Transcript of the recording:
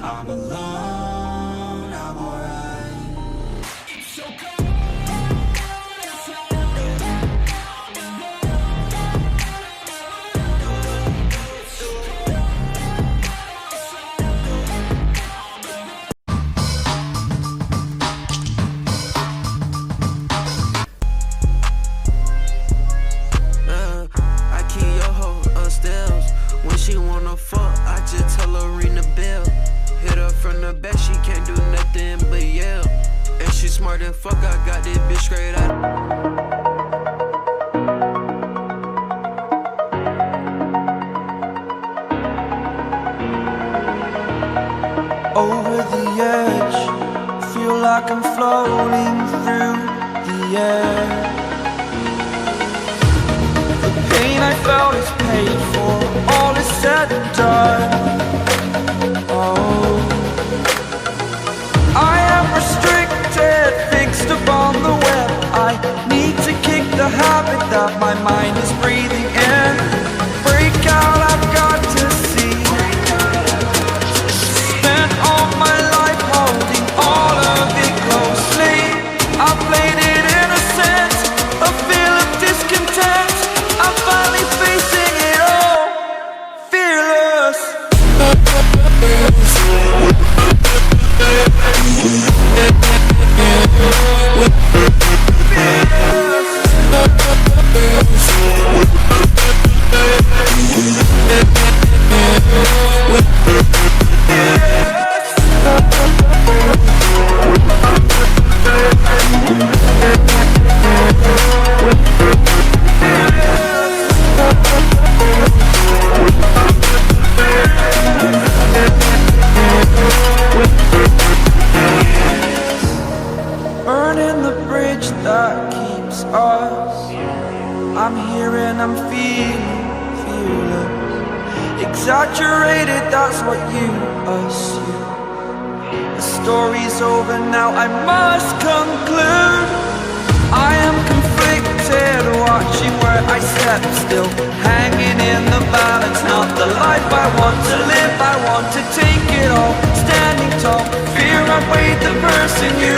I'm alone, I'm alright. It's so cold. I keep your hoe upstairs. When she wanna fuck, I just tell her ring the bell. Hit her from the back, she can't do nothing but yell. And she smart as fuck, I got this bitch straight out. Over the edge, feel like I'm floating through the air. The pain I felt is paid for, all is said and done. Oh, I am restricted, fixed upon the web. I need to kick the habit that my mind is breathing in. Break out, I've got to see. Spent all my life holding all of it closely. I played it innocent, a feel of discontent. I'm finally facing it all, fearless. Burning the bridge that keeps us. I'm here and I'm feeling fearless. Exaggerated, that's what you assume. The story's over now, I must conclude. I am conflicted, watching where I step still, hanging in the balance. Not the life I want to live, I want to take it all. Standing tall, fear I weighed the person you